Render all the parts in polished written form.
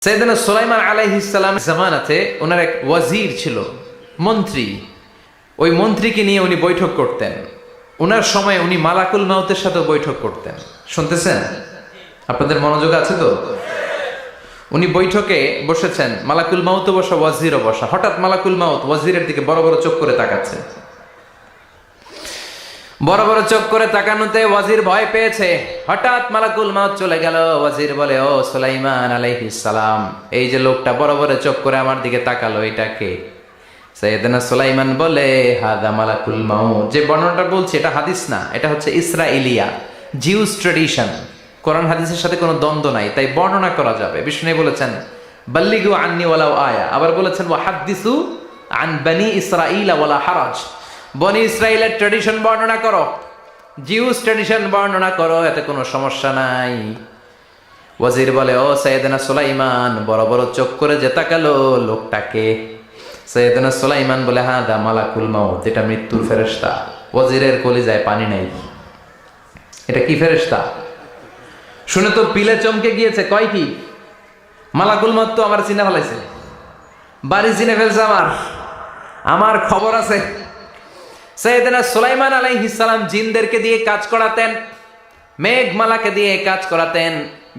সাইয়েদনা সুলাইমান আলাইহিস সালাম জামানাতে ওনার এক ওয়াজির ছিল, মন্ত্রী। ওই মন্ত্রীকে নিয়ে উনি বৈঠক করতেন। ওনার সময় উনি মালাকুল মাউতের সাথে বৈঠক করতেন। শুনতেছেন? আপনাদের মনোযোগ আছে তো? উনি বৈঠকে বসেছেন, মালাকুল মাউতও বসা, ওয়াজিরও বসা। হঠাৎ মালাকুল মাউত ওয়াজিরের দিকে বড় বড় চোখ করে তাকাচ্ছে। বড় বড় চোখ করে তাকানোতে ওয়াজির ভয় পেয়েছে। হঠাৎ মালাকুল মাউত চলে গেল। ওয়াজির বলে, ও সুলাইমান আলাইহিস সালাম, এই যে লোকটা বড় বড় চোখ করে আমার দিকে তাকালো, এটা কে? সাইয়েদনা সুলাইমান বলে, হাদা মালাকুল মাউত। যে বর্ণনাটা বলছি এটা হাদিস না, এটা হচ্ছে ইসরাইলিয়া, জিউস ট্রেডিশন। কোরআন হাদিসের সাথে কোনো দ্বন্দ্ব নাই, তাই বর্ণনা করা যাবে। বিষ্ণু বলেছেন, বাল্লিগু আন্নি ওয়ালাউ আয়া। আবার বলেছেন, ওয়া হাদ্দিসু আন বনি ইসরাইল ওয়ালা হারাজ। বনি ইসরাইলের ট্রেডিশন বর্ণনা করো, জিউস ট্রেডিশন বর্ণনা করো, এতে কোনো সমস্যা নাই। ওয়াজির বলে, ও সাইয়েদনা সুলাইমান, বড় বড় চোখ করে যে তাকালো লোকটাকে? সাইয়েদনা সুলাইমান বলে, হাদা মালাকুল মাউত, এটা মৃত্যুর ফেরেশতা। ওয়াজিরের কলিজায় পানি নাই। এটা কি ফেরেশতা? শুনে তো পিলে চমকে গিয়েছে। কয় কি? মালাকুল মাউত তো আমার চিনে ফেলাইছে, বাড়ি চিনে ফেলছে, আমার খবর আছে। সাইয়েদনা সুলাইমান আলাইহিস সালাম জিনদেরকে দিয়ে কাজ করাতেন, মেঘমালাকে দিয়ে কাজ করাতেন,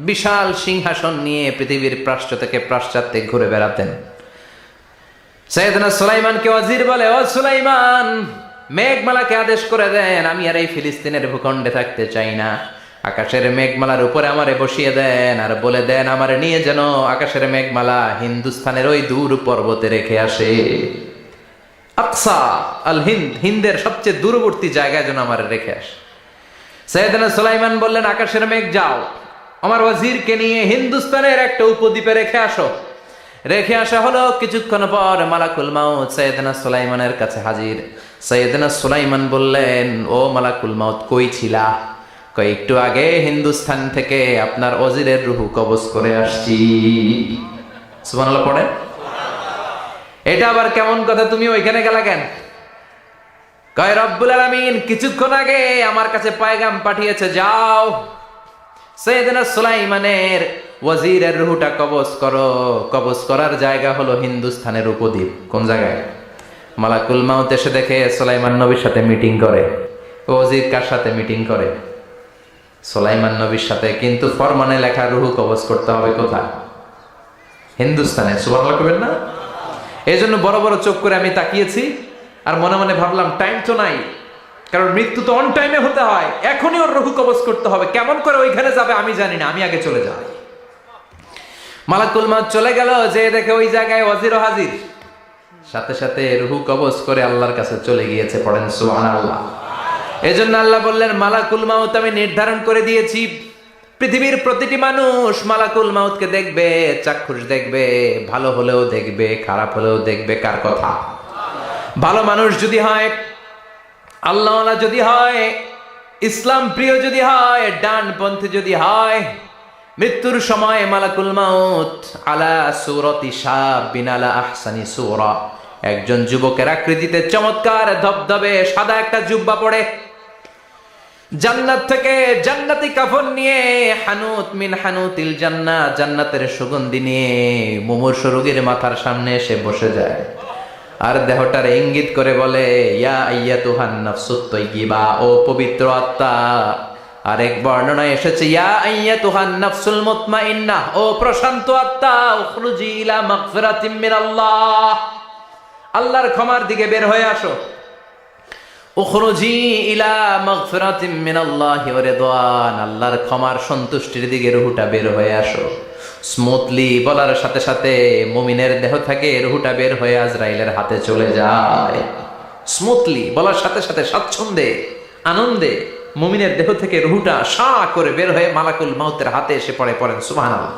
বিশাল সিংহাসন নিয়ে পৃথিবীর প্রাচ্য থেকে পাশ্চাত্যে ঘুরে বেড়াতেন। সাইয়েদনা সুলাইমানকে ওয়াজির বলে, ও সুলাইমান, মেঘমালাকে আদেশ করে দেন, আমি আর এই ফিলিস্তিনের ভূখণ্ডে থাকতে চাই না। আকাশের মেঘমালার উপরে আমারে বসিয়ে দেন, আর বলে দেন আমারে নিয়ে যেন আকাশের মেঘমালা হিন্দুস্তানের ওই দূর পর্বতে রেখে আসে। আকসা আল হিন্দ, হিন্দের সবচেয়ে দূরবর্তী জায়গায় যেন আমার রেখে আসে। সাইয়েদনা সুলাইমান বললেন, আকাশের মেঘ যাও, আমার ওয়াজিরকে নিয়ে হিন্দুস্তানের একটা উপদ্বীপে রেখে আসো। রেখে আসা হলো। কিছুক্ষণ পর মালাকুল মাউত সাইয়েদনা সুলাইমানের কাছে হাজির। সাইয়েদনা সুলাইমান বললেন, ও মালাকুল মাউত, কই ছিলা? কই, একটু আগে হিন্দুস্তান থেকে আপনার ওয়াজিরের রুহু কবজ করে আসছি। সুবহানাল্লাহ পড়েন। এটা আবার কেমন কথা, তুমি ওইখানে গেলা কেন? কয়, রব্বুল আলামিন কিছুক্ষণ আগে আমার কাছে পায়গাম পাঠিয়েছে, যাও সাইয়েদনা সুলাইমানের ওয়াজিরের রুহুটা কবজ করো। কবজ করার জায়গা হলো হিন্দুস্তানের উপদ্বীপ। কোন জায়গায়? মালাকুল মাউত এসে দেখে সুলাইমান নবীর সাথে মিটিং করে। ওয়াজির কার সাথে মিটিং করে? সুলাইমান নবীর সাথে। কিন্তু ফরমানে লেখা রুহু কবজ করতে হবে কোথায়? হিন্দুস্তানে। সুবহানাল্লাহ কইবেন না? এই জন্য বড় বড় চোখ করে আমি তাকিয়েছি, আর মনে মনে ভাবলাম, টাইম তো নাই, কারণ মৃত্যু তো অন টাইমে হতে হয়, এখনই ওর রুহু কবজ করতে হবে। কেমন করে ওইখানে যাবে আমি জানি না, আমি আগে চলে যাই। মালাকুল মাউত চলে গেল, যে দেখে ওই জায়গায় ওয়াজিরও হাজির। সাথে সাথে রুহু কবজ করে আল্লাহর কাছে চলে গিয়েছে। পড়েন সুবহানাল্লাহ। এজন্য আল্লাহ বললেন, মালাকুল মাউত আমি নির্ধারণ করে দিয়েছি, পৃথিবীর প্রতিটি মানুষ মালাকুল মাউতকে দেখবে, চাক্ষুষ দেখবে, ভালো হলেও দেখবে, খারাপ হলেও দেখবে। কার কথা? ভালো মানুষ যদি হয়, আল্লাহওয়ালা যদি হয়, ইসলাম প্রিয় যদি হয়, ডানপন্থী যদি হয়, মৃত্যুর সময় মালাকুল মাউত আলা সূরাতি শাবিন আলা আহসানি সূরা, একজন যুবকের আকৃতিতে চমৎকার ধবধবে সাদা একটা জুব্বা পরে, জান্নাত থেকে জান্নাতি কাফন নিয়ে, হানুত মিন হানুতিল জান্নাত, জান্নাতের সুগন্ধি নিয়ে মুমূর্ষু রোগীর মাথার সামনে এসে বসে যায়, আর দেহটার ইঙ্গিত করে বলে, ইয়া আইয়াতুহান নাফসুত তাইয়্যিবা, ও পবিত্র আত্মা। আরেক বর্ণনায় এসেছে, ইয়া আইয়াতুহান নাফসুল মুতমাইন্নাহ, ও প্রশান্ত আত্মা, উখরুজি ইলা মাগফিরাতিম মিনাল্লাহ, আল্লাহর ক্ষমার দিকে বের হয়ে আসো। উখরুজি ইলা মাগফিরাতিম মিনাল্লাহি ওয়া রিদওয়ান, আল্লাহর ক্ষমার সন্তুষ্টির দিকে রুহুটা বের হয়ে আসো। স্মুথলি বলার সাথে সাথে মুমিনের দেহ থেকে রুহুটা বের হয়ে আজরাইলের হাতে চলে যায়। স্মুথলি বলার সাথে সাথে স্বাচ্ছন্দ্যে, আনন্দে মুমিনের দেহ থেকে রুহুটা সা করে বের হয়ে মালাকুল মাউতের হাতে এসে পড়ে। পড়েন সুবহানাল্লাহ।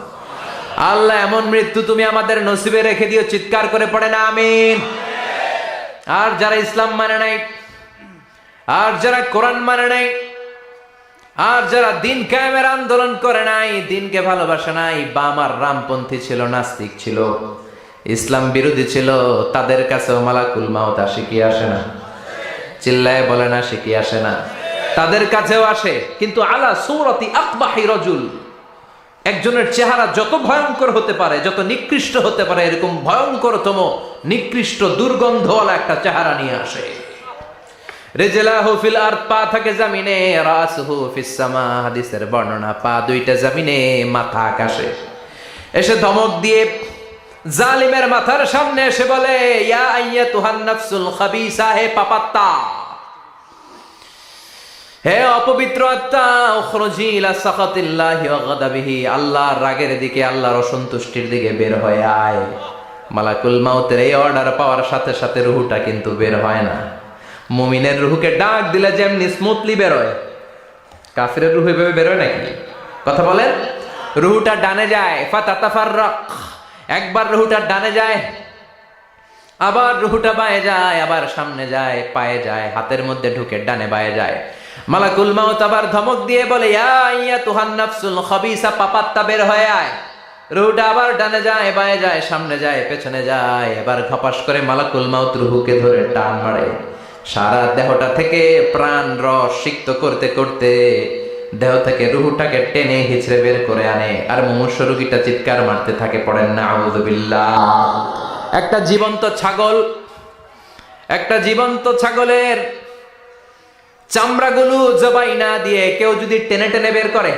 আল্লাহ এমন মৃত্যু তুমি আমাদের নসিবে রেখে দিও, চিৎকার করে পড়েন আমিন। আর যারা ইসলাম মানে নাই, আর যারা কোরআন মানে নাই, আর যারা দিন কায়েমের আন্দোলন করে নাই, দিনকে ভালোবাসে নাই, বাম আর রামপন্থী ছিল, নাস্তিক ছিল, ইসলাম বিরোধী ছিল, তাদের কাছেও মালাকুল মাউত আসে কি আসে না? চিল্লায় বলে না, আসে কি আসে না? তাদের কাছেও আসে, কিন্তু আলা সূরাতি আকবাহি রাজুল, একজনের চেহারা যত ভয়ঙ্কর হতে পারে, যত নিকৃষ্ট হতে পারে, এরকম ভয়ঙ্করতম নিকৃষ্ট দুর্গন্ধওয়ালা একটা চেহারা নিয়ে আসে। রিজলাহু ফিল আরদ, পা থাকে জমিনে, রাসুহু ফিস সামা, হাদিসের বর্ণনা, পা দুইটা জমিনে, মাথা আকাশে। এসে ধমক দিয়ে জালিমের মাথার সামনে এসে বলে, ইয়া আইয়াতুহান নাফসুল খাবিসা, হে পাপাত্তা, হে অপবিত্র আত্মা, উখরুজি ইলা সাখাতিল্লাহি ওয়া গাদাবিহি, আল্লাহর রাগের দিকে, আল্লাহর অসন্তুষ্টির দিকে বের হয়ে আয়। মালাকুল মাউতের এই অর্ডার পাওয়ার সাথে সাথে রুহুটা কিন্তু বের হয় না। মুমিনের রুহুকে ডাক দিলে যেমনি স্মুথলি বের হয়, কাফিরের রুহু এভাবে বের হয় নাকি? কথা বলেন। রুহুটা ডানে যায়, ফাতাতাফাররাক, একবার রুহুটা ডানে যায়, আবার রুহুটা বায়ে যায়, আবার সামনে যায়, পায়ে যায়, হাতের মধ্যে ঢুকে ডানে বায়ে যায়। মালাকুল মাউত আবার ধমক দিয়ে বলে, ইয়া আইয়াতুহান নাফসুল খাবিসা, পাপাত্তা, বের হয়ে আয়। রুহুটা আবার ডানে যায়, বায়ে যায়, সামনে যায়, পেছনে যায়। এবার ঘপাস করে মালাকুল মাউত রুহুকে ধরে টান মারে। সারা দেহটা থেকে প্রাণ রস সিক্ত করতে করতে দেহ থেকে রুহুটাকে টেনে হিচড়ে বের করে আনে। আর মুমূর্ষু রোগীটা চিৎকার মারতে থাকে, পড়েন না আউযু বিল্লাহ। একটা জীবন্ত ছাগলের চামড়াগুলো জবাই না দিয়ে কেউ যদি টেনে টেনে বের করে,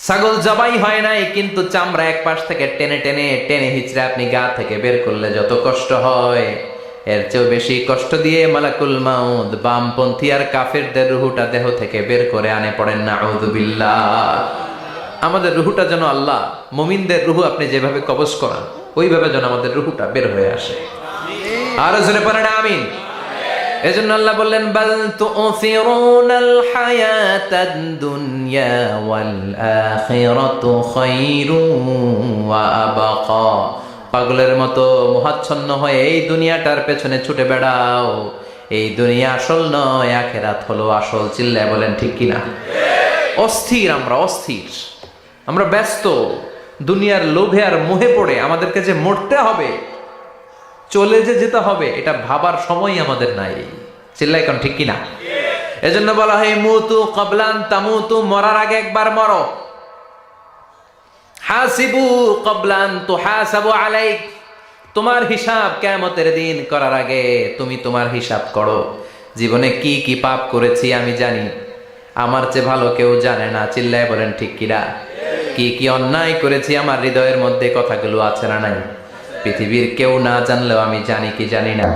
ছাগল জবাই হয় নাই কিন্তু চামড়া এক পাশ থেকে টেনে টেনে টেনে হিচড়ে আপনি গা থেকে বের করলে যত কষ্ট হয়, এর চেয়েও বেশি কষ্ট দিয়ে মালাকুল মাউত বামপন্থী আর কাফেরদের রুহুটা দেহ থেকে বের করে আনে, পড়েন না আউযু বিল্লাহ। আমাদের রুহুটা যেন আল্লাহ, মুমিনদের রুহু আপনি যেভাবে কবজ করান, ওইভাবে যেন আমাদের রুহুটা বের হয়ে আসে। আর জোরে পড়েন আমিন। এজন্য আল্লাহ বললেন, বাল তুসিরুনাল হায়াতাদ দুনিয়া ওয়াল আখিরাতু খায়রুন ওয়া আবকা। পাগলের মতো মোহাচ্ছন্ন হয়ে এই দুনিয়াটার পেছনে ছুটে বেড়াও। এই দুনিয়া আসল নয়, আখিরাত হলো আসল। চিল্লায় বলেন ঠিক কিনা? অস্থির, আমরা ব্যস্ত দুনিয়ার লোভে আর মোহে পড়ে আমাদেরকে যে মরতে হবে, চলে যে যেতে হবে, এটা ভাবার সময় আমাদের নাই। চিল্লাই কোন ঠিক কিনা? এজন্য বলা হয় মুতু ক্বাবলান তামুতু, মরার আগে একবার মরো। হাসিবু ক্বাবলান তুহাসাবু আলাইক, তোমার হিসাব কিয়ামতের দিন করার আগে তুমি তোমার হিসাব করো। জীবনে কি কি পাপ করেছি আমি জানি, আমার চেয়ে ভালো কেউ জানে না। চিল্লায় বলেন ঠিক কিনা? কি কি অন্যায় করেছি আমার হৃদয়ের মধ্যে কথাগুলো আছে না নাই? পৃথিবীর কেউ না জানলেও আমি জানি কি জানি না?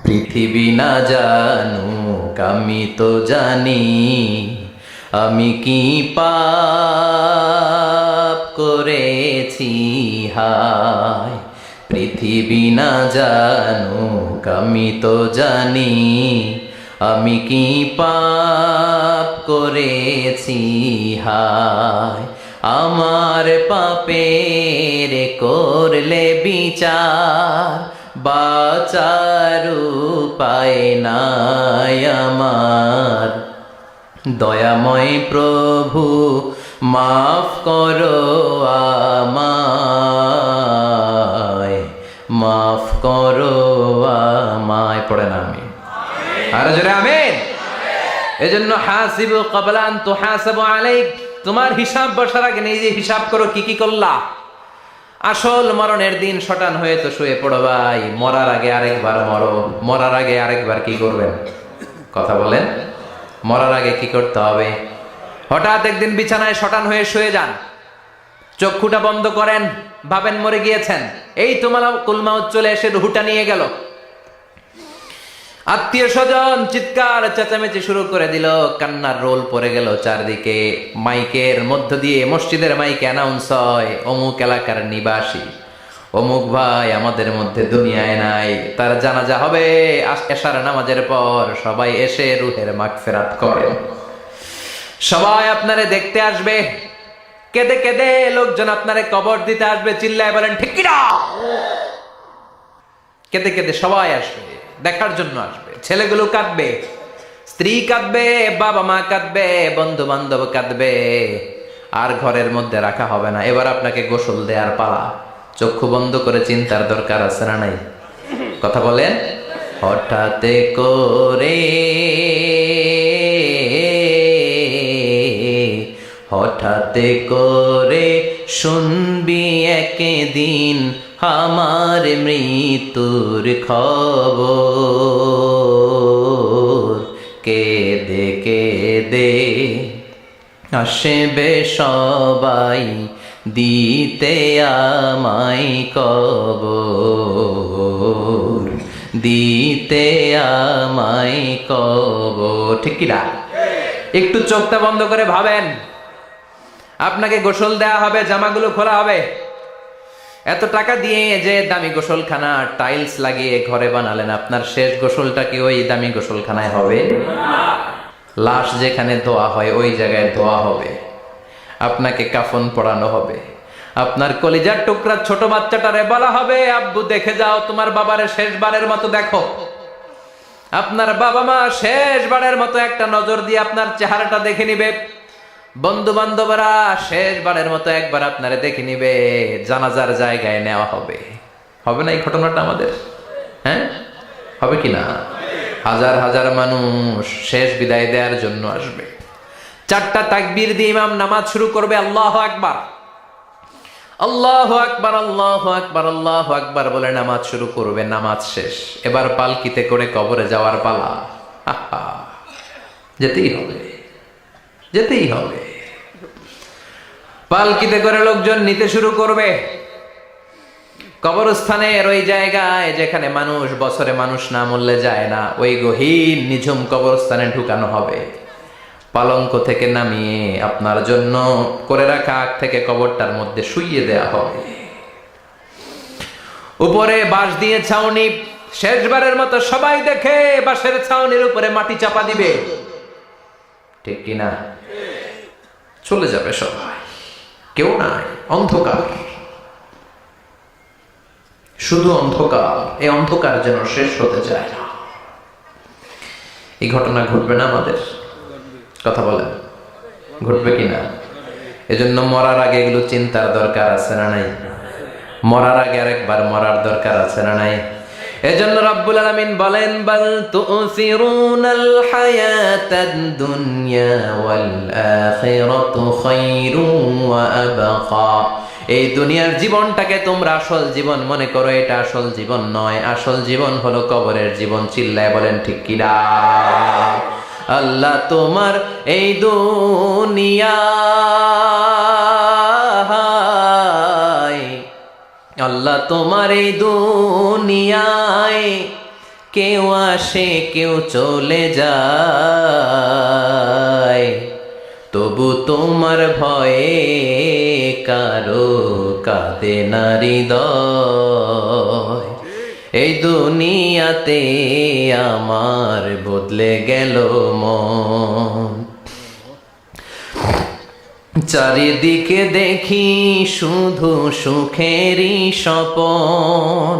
পৃথিবী না জানুক আমি তো জানি, আমি কি পাপ করেছি হায়। পৃথিবী না জানুক আমি তো জানি, আমি কি পাপ করেছি হায়। আমার পাপের করলে বিচার, বাঁচার উপায় নাই আমার। দয়াময় প্রভু মাফ করো আমায়, মাফ করো আমায়। পড়েন আমিন। আর জোরে আমিন। এজন্য হাসিবু ক্বাবলা আন তুহাসাবু আলাইক, তোমার হিসাব বসার আগে নিজে হিসাব করো কি কি করলা। আসল মরণের দিন শটান হয়ে তো শুয়ে পড়ো ভাই। মরার আগে আরেকবার মরো। মরার আগে আরেকবার কি করবেন? কথা বলেন। মরার আগে কি করতে হবে? হঠাৎ একদিন বিছানায় শটান হয়ে শুয়ে যান, চক্ষুটা বন্ধ করেন, ভাবেন মরে গিয়েছেন। এই তো মালাকুল মাউত চলে এসে রুহুটা নিয়ে গেল। আত্মীয় স্বজন চিৎকার চেঁচামেচি শুরু করে দিল, কান্নার রোল পড়ে গেল চারদিকে। মাইকের মধ্য দিয়ে, মসজিদের মাইকে অ্যানাউন্স হয়, অমুক এলাকার নিবাসী অমুক ভাই আমাদের মধ্যে দুনিয়ায় নাই, তার জানাজা হবে এশার নামাজের পর। সবাই এসে রুহের মাগফিরাত করেন। সবাই আপনারে দেখতে আসবে, কেঁদে কেঁদে লোকজন আপনারে কবর দিতে আসবে। চিল্লায় বলেন ঠিক কিনা? কেঁদে কেঁদে সবাই আসবে, দেখার জন্য আসবে। ছেলেগুলো কাঁদবে, স্ত্রী কাঁদবে, বাবা মা কাঁদবে, বন্ধু বান্ধব কাঁদবে। আর ঘরের মধ্যে রাখা হবে না। এবার আপনাকে গোসল দেওয়ার পালা। চক্ষু বন্ধ করে চিন্তার দরকার আছে না নাই? কথা বলেন। হঠাৎ করে হঠাৎ করে শুনবি একদিন আমার মৃত্যুর খবর, কেঁদে কেঁদে আসবে সবাই দিতে আমায় কবর, দিতে আমায় কবর। ঠিক কি না? একটু চোখটা বন্ধ করে ভাবেন, আপনাকে গোসল দেয়া হবে, জামাগুলো খোলা হবে, এত টাকা দিয়ে যে দামি গোসলখানা টাইলস লাগিয়ে ঘরে বানালেন, আপনার শেষ গোসলটা কি ওই দামি গোসলখানায় হবে? লাশ যেখানে ধোয়া হয় ওই জায়গায় ধোয়া হবে, আপনাকে কাফন পরানো হবে, আপনার কলিজার টুকরা ছোট বাচ্চাটারে বলা হবে আব্বু দেখে যাও তোমার বাবারে শেষবারের মতো দেখো। আপনার বাবা মা শেষবারের মতো একটা নজর দিয়ে আপনার চেহারাটা দেখে নিবে, বন্ধু বান্ধবরা শেষবারের মতো একবার আপনারে দেখে নিবে, জানাজার জায়গায় নেওয়া হবে। হবে না এই ঘটনাটা আমাদের? হ্যাঁ, হবে কি না? হাজার হাজার মানুষ শেষ বিদায় দেওয়ার জন্য আসবে। 4টা তাকবীর দিয়ে ইমাম নামাজ শুরু করবে, আল্লাহু আকবার, আল্লাহু আকবার, আল্লাহু আকবার, আল্লাহু আকবার বলে নামাজ শুরু করবে। নামাজ শেষ, এবার পালকিতে করে কবরে যাওয়ার পালা। আহা, যেতেই হবে, যেতেই হবে। পালকিতে করে লোকজন নিতে শুরু করবে। কবরস্থানের ওই জায়গায় যেখানে মানুষ বছরে মানুষ না মরলে যায় না, ওই গহীন নিঝুম কবরস্থানে ঢুকানো হবে। পালঙ্ক থেকে নামিয়ে আপনার জন্য করে রাখা আগ থেকে কবরটার মধ্যে শুইয়ে দেয়া হবে। উপরে বাঁশ দিয়ে ছাউনি, শেষবারের মতো সবাই দেখে বাঁশের ছাউনির উপরে মাটি চাপা দিবে। ঠিক কিনা? চলে যাবে সবাই, কেউ নাই, অন্ধকার, শুধু অন্ধকার। এই অন্ধকার যেন শেষ হতে চায় না। এই ঘটনা ঘটবে না আমাদের? কথা বলেন, ঘটবে কিনা? এজন্য মরার আগে এগুলো চিন্তার দরকার আছে না নাই? মরার আগে আরেকবার মরার দরকার আছে না নাই? এজন্য রব্বুল আলামিন বলেন, বাল তুসিরুনাল হায়াতাদ দুনিয়া ওয়াল আখিরাতু খায়রুন ওয়া আবকা। এই দুনিয়ার জীবনটাকে তোমরা আসল জীবন মনে করো, এটা আসল জীবন নয়। আসল জীবন হলো কবরের জীবন। চিল্লায় বলেন ঠিক কিনা? আল্লাহ তোমার এই দুনিয়ায়, আল্লাহ তোমার এই দুনিয়ায় কেউ আসে কেউ চলে যায়, তবু তোমার ভয়ে কারো কাঁদে না হৃদয়। এই দুনিয়াতে আমার বদলে গেল মন, চারিদিকে দেখি শুধু সুখেরই স্বপন।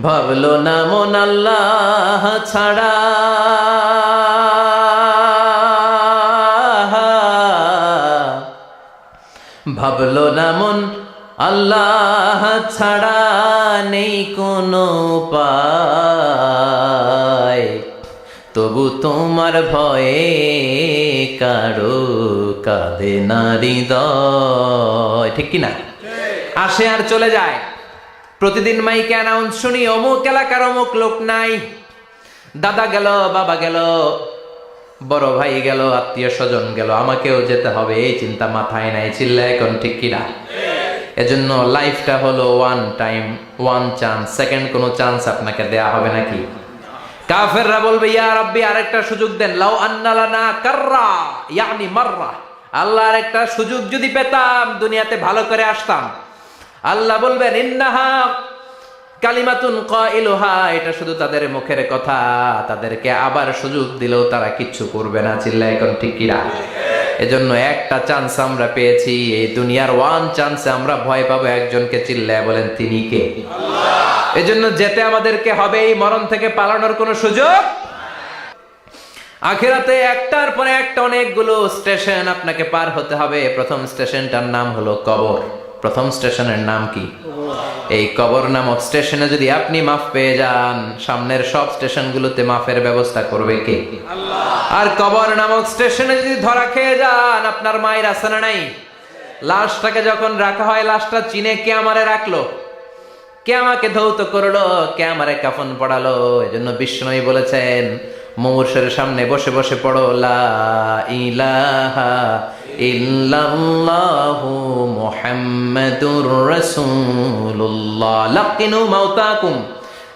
ভাবলো না মন আল্লাহ ছাড়া, ভাবলো না মন আল্লাহ ছাড়া নেই কোনো উপায়, তবু তোমার ভয়ে কারো কাঁদে না হৃদয়। ঠিক কিনা? আসে আর চলে যায়। প্রতিদিন মাইকে অ্যানাউন্স শুনি, অমুক এলাকার অমুক লোক নাই, দাদা গেল, বাবা গেল, বড় ভাই গেল, আত্মীয় স্বজন গেল, আমাকেও যেতে হবে, এই চিন্তা মাথায় নাই। চিল্লায় এখন ঠিক কিনা? এজন্য লাইফটা হলো one time, one chance, second কোনো চান্স আপনাকে দেয়া হবে নাকি? কাফেররা বলবে, ইয়া রাব্বি আরেকটা সুযোগ দেন, লাউ আন্না লানা কাররা ইয়ানি মাররা, আল্লাহ আরেকটা সুযোগ যদি পেতাম দুনিয়াতে ভালো করে আসতাম। আল্লাহ বলবেন, ইন্নাহা কালিমাতুন কাইলুহা, এটা শুধু তাদের মুখের কথা, তাদেরকে আবার সুযোগ দিলেও তারা কিচ্ছু করবে না। চিল্লায় এখন ঠিক কিনা? এজন্য একটা চান্স আমরা পেয়েছি, এই দুনিয়ার ওয়ান চান্সে আমরা ভয় পাবো একজনকে। চিল্লায় বলেন তিনি কে? আল্লাহ। এজন্য যেতে আমাদেরকে হবে, এই মরণ থেকে পালানোর কোনো সুযোগ। আখিরাতে একটার পরে একটা অনেকগুলো স্টেশন আপনাকে পার হতে হবে। প্রথম স্টেশনটার নাম হলো কবর। প্রথম স্টেশনের নাম কি? এই কবর নামক স্টেশনে যদি আপনি মাফ পেয়ে যান, সামনের সব স্টেশনগুলোতে মাফের ব্যবস্থা করবে কে? আল্লাহ। আর কবর নামক স্টেশনে যদি ধরা খেয়ে যান, আপনার মায়ের আছে না নাই? লাশটাকে যখন রাখা হয়, লাশটা চিনে কে আমারে রাখলো, কে আমাকে ধৌত করলো, কে আমারে কাফন পড়ালো। এজন্য বিষ্ণুই বলেছেন, মুমূর্ষের সামনে বসে বসে পড়ো লা ইলাহা ইল্লাল্লাহু মুহাম্মাদুর রাসূলুল্লাহ। লাকিনু মাউতাকুম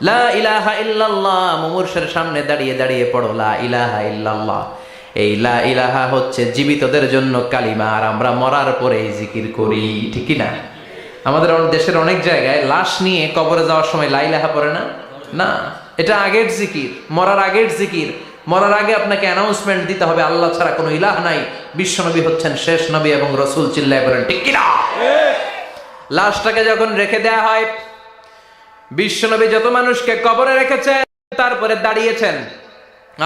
লা ইলাহা ইল্লাল্লাহ। মুমূর্ষের সামনে দাঁড়িয়ে দাঁড়িয়ে পড়ো লা ইলাহা ইল্লাল্লাহ। এই লা ইলাহা হচ্ছে জীবিতদের জন্য কালিমা, আর আমরা মরার পরে এই জিকির করি, ঠিক কি না? আমাদের দেশের অনেক জায়গায় লাশ নিয়ে কবরে যাওয়ার সময় লা ইলাহা পড়ে না। না, এটা আগের জিকির, মরার আগের জিকির। মরার আগে আপনাকে অ্যানাউন্সমেন্ট দিতে হবে, আল্লাহ ছাড়া কোনো ইলাহ নাই, বিশ্বনবী হচ্ছেন শেষ নবী এবং রাসূল। চিল্লায় বলেন ঠিক কি না? লাশটাকে যখন রেখে দেয়া হয়, বিশ্বনবী যত মানুষকে কবরে রেখেছেন, তারপরে দাঁড়িয়েছেন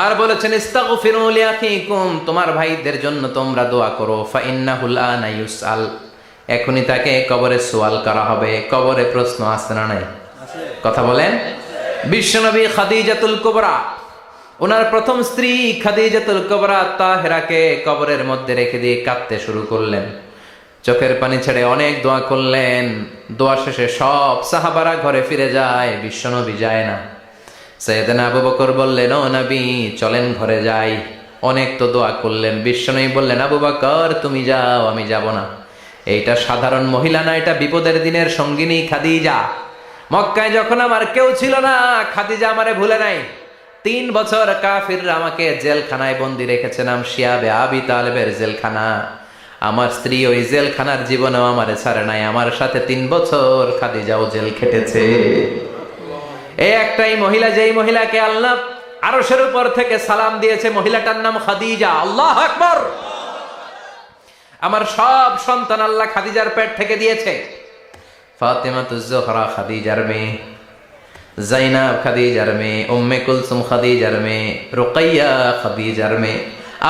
আর বলেছেন ইস্তাগফিরু লিআখিকুম, তোমার ভাইদের জন্য তোমরা দোয়া করো। ফাইন্নাহুল আনা ইউসআল, এখনই তাকে কবরে সওয়াল করা হবে। কবরে প্রশ্ন আছে না নাই? কথা বলেন। বিশ্বনবী খাদিজাতুল কুবরা, ওনার প্রথম স্ত্রী খাদিজাতুল কুবরা তাহেরাকে কবরের মধ্যে রেখে দিয়ে কাঁদতে শুরু করলেন, চোখের পানি ছেড়ে অনেক দোয়া করলেন। দোয়া শেষে সব সাহাবারা ঘরে ফিরে যায়, বিশ্বনবী যায় না। সাইয়েদনা আবু বকর বললেন, ও নবী চলেন ঘরে যাই, অনেক তো দোয়া করলেন। বিশ্বনবী বললেন, আবু বকর তুমি যাও, আমি যাব না। এইটা সাধারণ মহিলা না, এটা বিপদের দিনের সঙ্গিনী খাদিজা। মক্কায় যখন আমার কেউ ছিল না, খাদিজা আমারে ভুলে নাই। 3 বছর কাফিররা আমাকে জেলখানায় বন্দি রেখেছে, নাম শিয়াবে আবি তালেবের জেলখানা। আমার স্ত্রী ওই জেলখানার জীবনেও আমারে ছাড়ে নাই, আমার সাথে 3 বছর খাদিজাও জেল খেটেছে। এই একটাই মহিলা, যেই মহিলাকে আল্লাহ আরশের উপর থেকে সালাম দিয়েছে, মহিলাটার নাম খাদিজা। আল্লাহু আকবার। আমার সব সন্তান আল্লাহ খাদিজার পেট থেকে দিয়েছে। ফাতেমাতুজ জোহরা খাদিজার মেয়ে, জাইনাব খাদিজার মেয়ে, উম্মে কুলসুম খাদিজার মেয়ে, রুকাইয়া খাদিজার মেয়ে,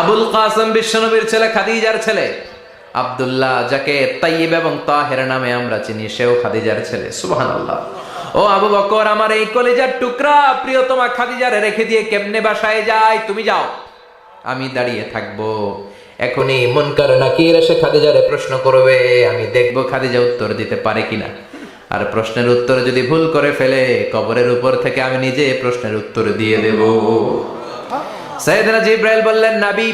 আবুল কাসেম বিশ্বনবীর ছেলে খাদিজার ছেলে, আব্দুল্লাহ যাকে তাইয়্যিব এবং তাহের নামে আমরা চিনি, সেও খাদিজার ছেলে। সুবহানাল্লাহ। ও আবু বকর, আমার এই কলিজার টুকরা প্রিয়তমা খাদিজারে রেখে দিয়ে কেমনে বাসায় যায়? তুমি যাও, আমি দাঁড়িয়ে থাকবো। এখনই মুনকার নাকির এসে খাদিজারে প্রশ্ন করবে, আমি দেখবো খাদিজা উত্তর দিতে পারে কিনা। আর প্রশ্নের উত্তর যদি ভুল করে ফেলে, কবরের উপর থেকে আমি নিজে প্রশ্নের উত্তর দিয়ে দেব। সাইয়েদনা জিবরাইল বললেন, নবী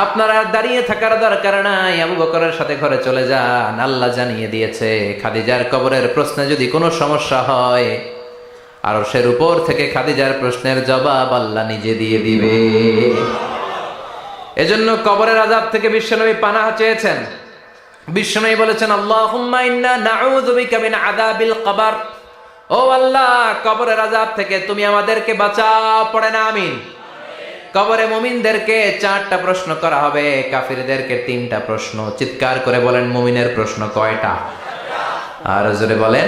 আপনার আর দাঁড়িয়ে থাকার দরকার নাই, আবু বকরের সাথে ঘরে চলে যান। আল্লাহ জানিয়ে দিয়েছে, খাদিজার কবরের প্রশ্নে যদি কোনো সমস্যা হয়, আরশের উপর থেকে খাদিজার প্রশ্নের জবাব আল্লাহ নিজে দিয়ে দিবে। এজন্য কবরের আযাব থেকে বিশ্বনবী পানাহ চেয়েছেন। বিশ্বনবী বলেছেন, আল্লাহুম্মা ইন্না নাউযু বিকা মিন আযাবিল কবর। ও আল্লাহ, কবরের আযাব থেকে তুমি আমাদেরকে বাঁচাও। পড়ে না আমিন। কবরে মুমিনদেরকে 4টা প্রশ্ন করা হবে, কাফিরদেরকে 3টা প্রশ্ন। চিৎকার করে বলেন, মুমিনের প্রশ্ন কয়টা? আর জোরে বলেন।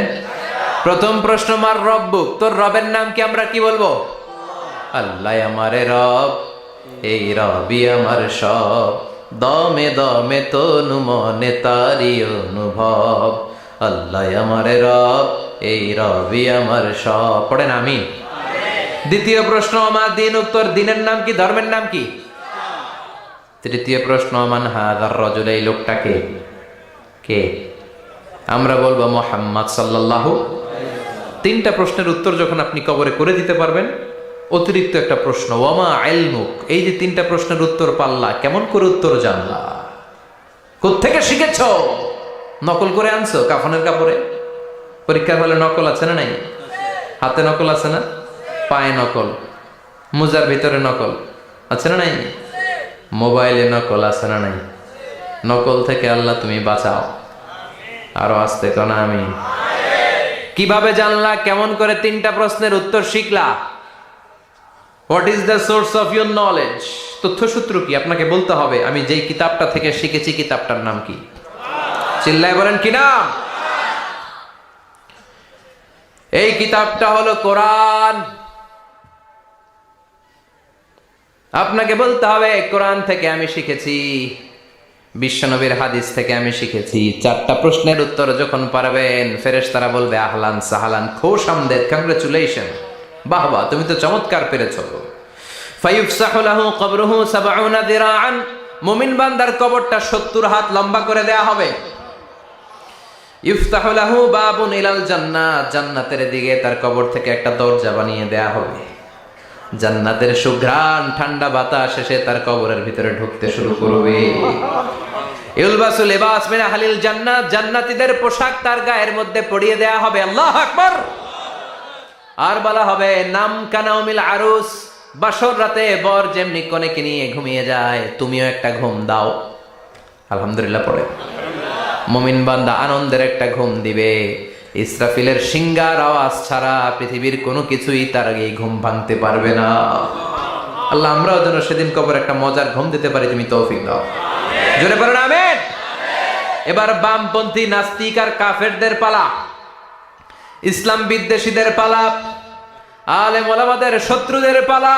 প্রথম প্রশ্ন, মার রব্বুক, তোর রবের নাম কি? আমরা কি বলবো? আল্লাহ আমারে রব, এই রবি আমার সব, দমে দমে তনু মনে তারি অনুভব। আল্লাহ আমারে রব, এই রবি আমার সব। পড়েন আমিন। দ্বিতীয় প্রশ্ন, আমার দিন, উত্তর দিনের নাম কি? ধর্মের নাম কি? তৃতীয় প্রশ্ন, মান হাযার রাজুল, এই লোকটাকে কে? আমরা বলবো মুহাম্মদ সাল্লাল্লাহু। 3টা প্রশ্নের উত্তর যখন আপনি কবরে করে দিতে পারবেন, অতিরিক্ত একটা প্রশ্ন, ওয়ামা ইলমুক, এই যে 3টা প্রশ্নের উত্তর পাল্লা, কেমন করে উত্তর জানলা? কোত্থেকে শিখেছ? নকল করে আনছো কাফনের কাপড়ে? পরীক্ষার হলে নকল আছে না নাই? হাতে নকল আছে না? পায়ে নকল, মোজার ভিতরে নকল আছে না নাই? মোবাইলে নকল আছে না নাই? নকল থেকে আল্লাহ তুমি বাঁচাও। আরো আসতে কোন আমি। কিভাবে জানলা? কেমন করে 3টা প্রশ্নের উত্তর শিখলা? What is the source of your knowledge? তথ্যসূত্র কি? আপনাকে বলতে হবে, আমি যেই কিতাবটা থেকে শিখেছি কিতাবটার নাম কি? চিল্লায় বলেন কি নাম? এই কিতাবটা হলো কোরআন। আপনাকে বলতে হবে, কোরআন থেকে আমি শিখেছি। বিশ্বনবীর হাদিস থেকে আমি শিখেছি, 4টা প্রশ্নের উত্তর যখন পারবেন ফেরেশতারা বলবে আহলান সাহালান, খোশ আমদেদ, কংগ্রেচুলেশন, বাহ বাহ, তুমি তো চমৎকার পেরেছো। ফায়ুফসাহু লাহু কবরুহু 70 দিরাআন, মুমিন বান্দার কবরটা 70 হাত লম্বা করে দেয়া হবে। ইফতাহু লাহু বাবুন ইলাল জান্নাহ, জান্নাতের দিকে তার কবর থেকে একটা দরজা বানিয়ে দেয়া হবে। জান্নাতের সুঘ্রাণ ঠান্ডা বাতাস এসে তার কবরের ভিতরে ঢুকতে শুরু করবে। ইউলবাসু লিবাস মিন আহলিল জান্নাত, জান্নাতীদের পোশাক তার গায়ের মধ্যে পরিয়ে দেয়া হবে। আল্লাহু আকবার। আর বলা হবে নাম কানাউমিল আরুস, বাসর রাতে বর যেমনি কনেকে নিয়ে ঘুমিয়ে যায় তুমিও একটা ঘুম দাও। আলহামদুলিল্লাহ পড়ে মুমিন বান্দা আনন্দের একটা ঘুম দিবে। ইসরাফিলের সিংগার আওয়াজ ছাড়া পৃথিবীর কোনো কিছুই তার আগে ঘুম ভাঙতে পারবে না। আল্লাহ আমরাও যেন সেদিন কবর একটা মজার ঘুম দিতে পারি, তুমি তৌফিক দাও। জোরে বলেন আমিন। এবার বামপন্থী নাস্তিক আর কাফেরদের পালা, ইসলাম বিদ্বেষীদের পালা, আলেম ওলামাদের শত্রুদের পালা,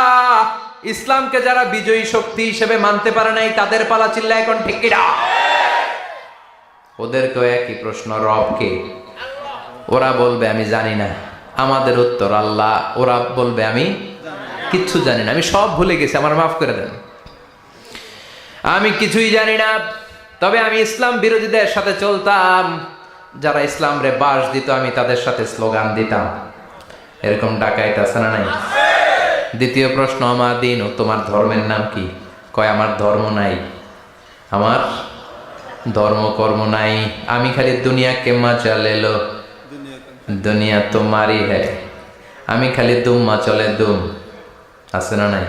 ইসলামকে যারা বিজয়ী শক্তি হিসেবে মানতে পারে নাই তাদের পালা। চিল্লা এখন ঠিক কিনা? ওদেরকেও একই প্রশ্ন, রব কে? ওরা বলবে আমি জানি না। আমাদের উত্তর আল্লাহ। ওরা বলবে আমি কিচ্ছু জানি না, আমি সব ভুলে গেছি, আমার মাফ করে দেন, আমি কিছুই জানি না। তবে আমি ইসলাম বিরোধীদের সাথে চলতাম, যারা ইসলাম রে বাস দিত আমি তাদের সাথে স্লোগান দিতাম। এরকম ডাকাইত আছে না নাই? দ্বিতীয় প্রশ্ন, আমার দিন ও তোমার ধর্মের নাম কি? কয় আমার ধর্ম নাই, আমার ধর্ম কর্ম নাই, আমি খালি দুনিয়া কে মজা লেলো, দুনিয়া তোমারই হ্যাঁ, আমি খালি দুম্মা চলে দুম। আছে না নাই?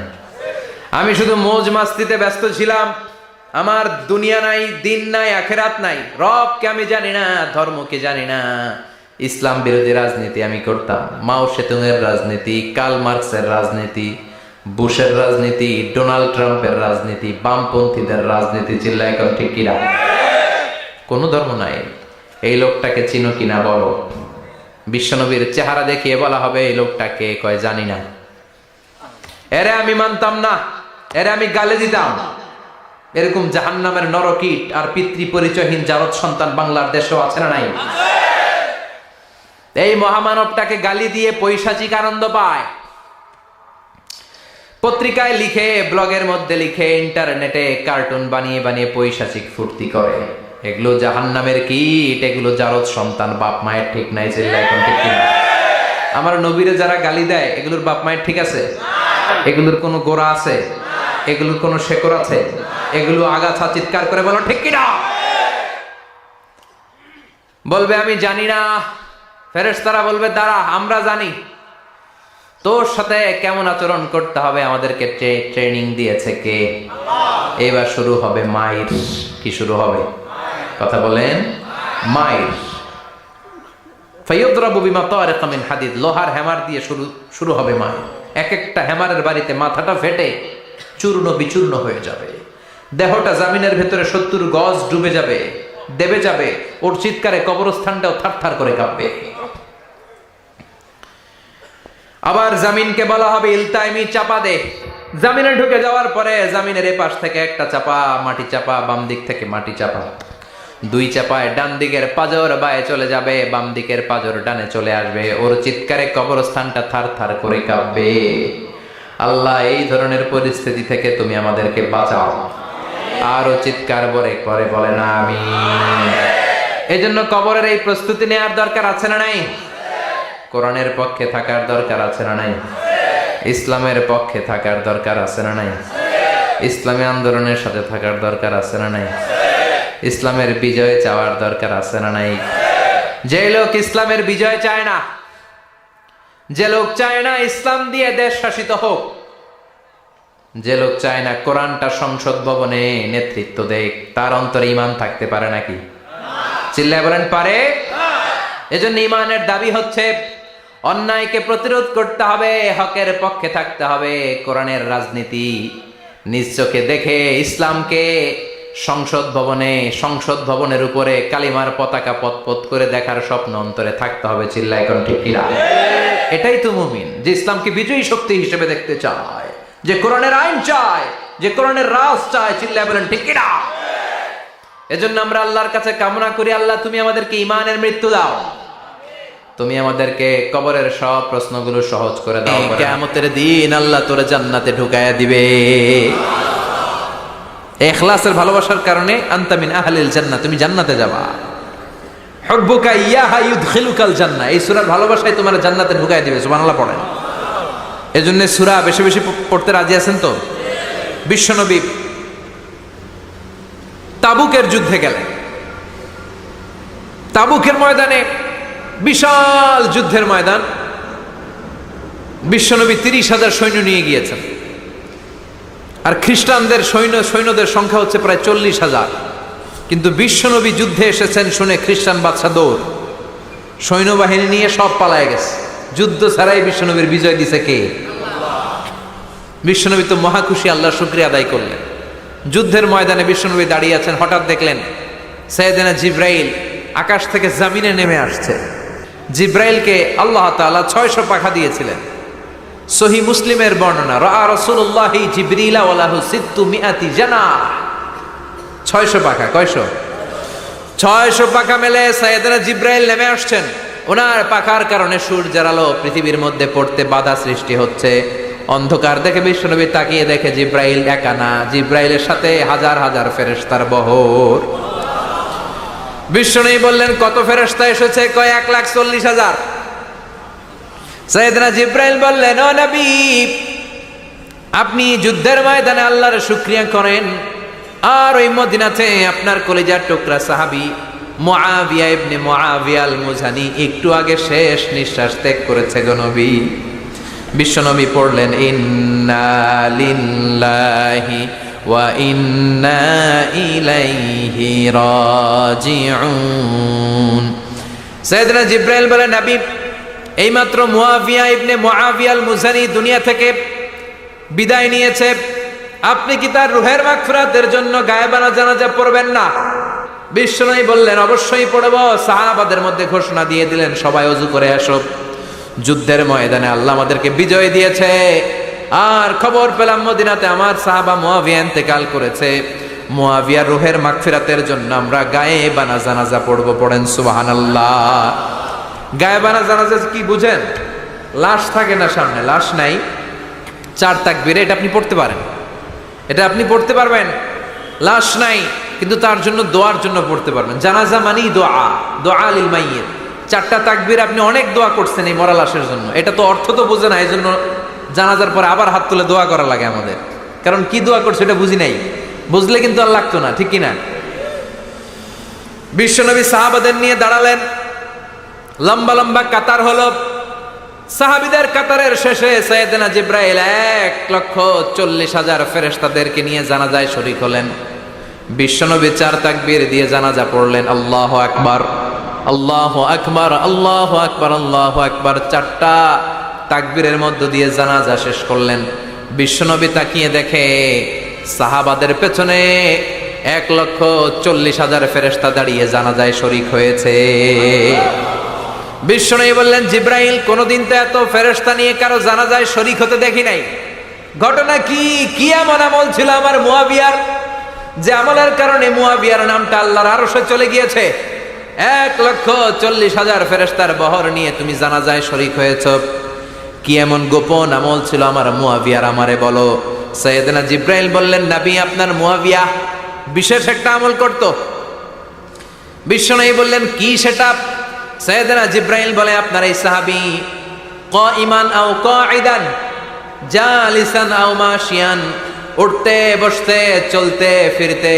আমি শুধু মৌজ মাস্তিতে ব্যস্ত ছিলাম, আমার দুনিয়া নাই, দিন নাই, আখেরাত নাই, রবকে আমি জানি না, ধর্মকে জানি না। ইসলাম বিরোধী রাজনীতি আমি করতাম, মাও সেতুংয়ের রাজনীতি, কার্ল মার্কসের রাজনীতি, বুশের রাজনীতি, ডোনাল্ড ট্রাম্পের রাজনীতি, বামপন্থীদের রাজনীতি। চিল্লা এখন ঠিক কিনা? কোনো ধর্ম নাই। এই লোকটাকে চিনো কিনা বলো। বিশ্বনবীর চেহারা দেখিয়ে বলা হবে এই লোকটাকে, কয় জানি না। এরে আমি মানতাম না, এরে আমি গালে দিতাম। এরকম জাহান্নামের নরকীট আর পিতৃ পরিচয়হীন জারদ সন্তান বাংলার দেশেও আছে না নাই? এই মহামানবটাকে গালি দিয়ে পৈশাচিক আনন্দ পায়। পত্রিকায় লিখে, ব্লগের মধ্যে লিখে, ইন্টারনেটে কার্টুন বানিয়ে বানিয়ে পৈশাচিক ফুর্তি করে। এগুলো জাহান্নামের কীট, এগুলো জারদ সন্তান, বাপ মায়ের ঠিক নাই। চিল্লা এখন ঠিক কিনা? আমার নবীরে যারা গালি দেয় এগুলোর বাপ মায়ের ঠিক আছে? এগুলোর কোনো গোড়া আছে? এগুলোর কোনো শেকড় আছে? এগুলো আগাছা চিৎকার করে বলো ঠিক কিনা? বলবে আমি জানি না। ফেরেশতারা বলবে দাঁড়া, আমরা জানি। তোর সাথে কেমন আচরণ করতে হবে আমাদেরকে ট্রেনিং দিয়েছে কে? এবার শুরু হবে মাইর। কি শুরু হবে? কথা বলেন, মাইর। ফায়ুদরাবু বিমা তারিকা মিন হাদিদ, লোহার হ্যামার দিয়ে শুরু হবে মাইর। এক একটা হ্যামারের বাড়িতে মাথাটা ফেটে চূর্ণ বিচূর্ণ হয়ে যাবে, দেহটা জামিনের ভেতরে 70 গজ ডুবে যাবে, দেবে যাবে। ওর চিৎকারে কবরস্থানটাও থারথার করে কাঁপবে। আবার জামিনকে বলা হবে ইলতাইমি, চাপা দে। জামিনে ঢুকে যাওয়ার পরে জামিনের এপাশ থেকে একটা চাপা, মাটি চাপা, বাম দিক থেকে মাটি চাপা, 2 চাপায় ডান দিকের পাজর বায়ে চলে যাবে, বাম দিকের পাজর ডানে চলে আসবে। ওর চিৎকারে কবরস্থানটা থার থার করে কাঁপবে। আল্লাহ এই ধরনের পরিস্থিতি থেকে তুমি আমাদেরকে বাঁচাও। আরো চিৎকার করে বলে না আমি। এজন্য কবরের এই প্রস্তুতি নেওয়ার দরকার আছে না নাই? কোরআনের পক্ষে থাকার দরকার আছে না নাই? ইসলামের পক্ষে থাকার দরকার আছে না নাই? ইসলামী আন্দোলনের সাথে থাকার দরকার আছে না নাই? ইসলামের বিজয় চাওয়ার দরকার আছে না নাই? যে লোক ইসলামের বিজয় চায় না, যে লোক চায় না ইসলাম দিয়ে দেশ শাসিত হোক, যে লোক চায় না কোরআনটা সংসদ ভবনে নেতৃত্ব দেয়, তার অন্তরে ঈমান থাকতে পারে নাকি? চিল্লায় বলেন পারে? এজন্য ঈমানের দাবি হচ্ছে অন্যায়কে প্রতিরোধ করতে হবে, হকের পক্ষে থাকতে হবে। কোরআনের রাজনীতি নিজ চোখে দেখে ইসলামকে সংসদ ভবনের উপরে কালিমার পতাকা পতপত করে দেখার স্বপ্ন অন্তরে থাকতে হবে। চিল্লায় এখন ঠিক কিনা? এটাই তো মুমিন, যে ইসলামকে বিজয়ী শক্তি হিসেবে দেখতে চায়, যে কোরআনের আইন চায়, যে কোরআনের রাজ চায়। চিল্লায় বলেন ঠিক কিনা? এজন্য আমরা আল্লাহর কাছে কামনা করি, আল্লাহ তুমি আমাদেরকে ঈমানের মৃত্যু দাও, তুমি আমাদেরকে কবরের সব প্রশ্নগুলো সহজ করে দাও, কিয়ামতের দিন আল্লাহ তোরে জান্নাতে ঢুকায়া দিবে। ইখলাসের ভালোবাসার কারণে আনতা মিন আহলিল জান্নাহ, তুমি জান্নাতে যাবা। হুব্বুকা ইয়াহা ইউদখিলুকাল জান্নাহ, এই সূরার ভালোবাসায় তোমার জান্নাতে ঢুকায়া দিবে। সুবহানাল্লাহ পড়েন। এজন্য সূরা বেশি বেশি পড়তে রাজি আছেন তো? বিশ্বনবী তাবুকের যুদ্ধে গেলেন। তাবুকের ময়দানে বিশাল যুদ্ধের ময়দান, বিশ্বনবী 30,000 সৈন্য নিয়ে গিয়েছেন, আর খ্রিস্টানদের সৈন্যদের সংখ্যা হচ্ছে প্রায় 40,000। কিন্তু বিশ্বনবী যুদ্ধে এসেছেন শুনে খ্রিস্টান বাদশা দৌড়, সৈন্যবাহিনী নিয়ে সব পালায় গেছে। যুদ্ধ ছাড়াই বিশ্বনবীর বিজয় দিছে কে? বিশ্বনবী তো মহাখুশি, আল্লাহর শুকরিয়া আদায় করলেন। যুদ্ধের ময়দানে বিশ্বনবী দাঁড়িয়ে আছেন, হঠাৎ দেখলেন সাইয়েদনা জিব্রাইল আকাশ থেকে জমিনে নেমে আসছে। জিব্রাইলকে আল্লাহ তাআলা 600 পাখা দিয়েছিলেন। সহিহ মুসলিমের বর্ণনা, রাআ রাসূলুল্লাহি জিবরিলা ওয়া লাহু 600 জানাহ। 600 পাখা, কয়শো? 600 পাখা মেলে সাইয়েদনা জিব্রাইল নেমে আসছেন। ওনার পাখার কারণে সূর্যের আলো পৃথিবীর মধ্যে পড়তে বাধা সৃষ্টি হচ্ছে। অন্ধকার দেখে বিশ্বনবী তাকিয়ে দেখে জিব্রাইল একা না, জিব্রাইলের সাথে হাজার হাজার ফেরেশতার বহর। বিশ্বনবী বললেন, কত ফেরেশতা এসেছে? কয় 1,40,000। সাইয়েদনা জিব্রাইল বললেন, ও নবী, আপনি যুদ্ধের ময়দানে আল্লাহর শুকরিয়া করেন, আর ওই মদিনাতে আপনার কলিজার টুকরা সাহাবী মুআবিয়া ইবনে মুআবিয়া আল মুজানি একটু আগে শেষ নিঃশ্বাস ত্যাগ করেছে গো নবী। বিশ্বনবী পড়লেন, ইন্না লিল্লাহি ওয়া ইন্না ইলাইহি রাজিউন। সাইয়েদনা জিব্রাইল বলেন, নবী, এইমাত্র মুআবিয়া ইবনে মুআবিয়া আল মুজানি দুনিয়া থেকে বিদায় নিয়েছে, আপনি কি তার রূহের মাগফিরাতের জন্য গায়েবানা জানাজা পড়বেন না? বিশ্বনবী বললেন, অবশ্যই পড়ব। সাহাবাদের মধ্যে ঘোষণা দিয়ে দিলেন, সবাই ওযু করে আসো, যুদ্ধের ময়দানে আল্লাহ আমাদেরকে বিজয় দিয়েছে, আর খবর পেলাম মদিনাতে আমার সাহাবা মুআবিয়া ইন্তেকাল করেছে, মুআবিয়ার রূহের মাগফিরাতের জন্য আমরা গায়েবানা জানাজা পড়ব। পড়েন সুবহানাল্লাহ। গায়েবানা জানাজা কি বুঝেন? লাশ থাকে না সামনে, লাশ নাই, 4 তাকবীরে এটা আপনি পড়তে পারেন, এটা আপনি পড়তে পারবেন। লাশ নাই কিন্তু তার জন্য দোয়ার জন্য পড়তে পারবেন। জানাজা মানেই দোয়া, দোয়া লিল মাইয়িত। 4টা তাকবীর আপনি অনেক দোয়া করছেন এই মরা লাশের জন্য, এটা তো অর্থ তো বোঝে না, এই জন্য জানাজার পরে আবার হাত তুলে দোয়া করা লাগে আমাদের, কারণ কি দোয়া করছে এটা বুঝি নাই, বুঝলে কিন্তু আর লাগতো না, ঠিক কিনা? বিশ্বনবী সাহাবাদের নিয়ে দাঁড়ালেন, লম্বা লম্বা কাতার হলো। সাহাবীদের কাতারের শেষে সাইয়েদনা জিব্রাইল 1,40,000 ফেরেশতাদেরকে নিয়ে জানাজায় শরীক হলেন। বিশ্বনবী 4 তাকবীর দিয়ে জানাজা পড়লেন, আল্লাহু আকবার, আল্লাহু আকবার, আল্লাহু আকবার, আল্লাহু আকবার। 4টা তাকবীরের মধ্য দিয়ে জানাজা শেষ করলেন। বিশ্বনবী তাকিয়ে দেখে সাহাবাদের পেছনে 1,40,000 ফেরেশতা দাঁড়িয়ে জানাজায় শরীক হয়েছে। বিশ্বনবী বললেন, জিব্রাইল, কোনদিন তো এত ফেরেশতা নিয়ে কারো জানাজায় শরীক হতে দেখি নাই, ঘটনা কি? কি এমন আমল ছিল আমার মুআবিয়ার যে আমলের কারণে মুআবিয়ার নামটা আল্লাহর আরশে চলে গিয়েছে? 1,40,000 ফেরেশতার বহর নিয়ে তুমি জানাজায় শরীক হয়েছ, কি এমন গোপন আমল ছিল আমার মুআবিয়ার, আমারে বলো। সাইয়েদনা জিব্রাইল বললেন, নবী, আপনার মুআবিয়া বিশেষ একটা আমল করত। বিশ্বনবী বললেন, কি সেটা? সাইয়েদনা জিব্রাইল বলে, আপনার এই সাহাবী কাইমান আও কাঈদান, জালিসান আও মাশিয়ান, উঠতে বসতে চলতে ফিরতে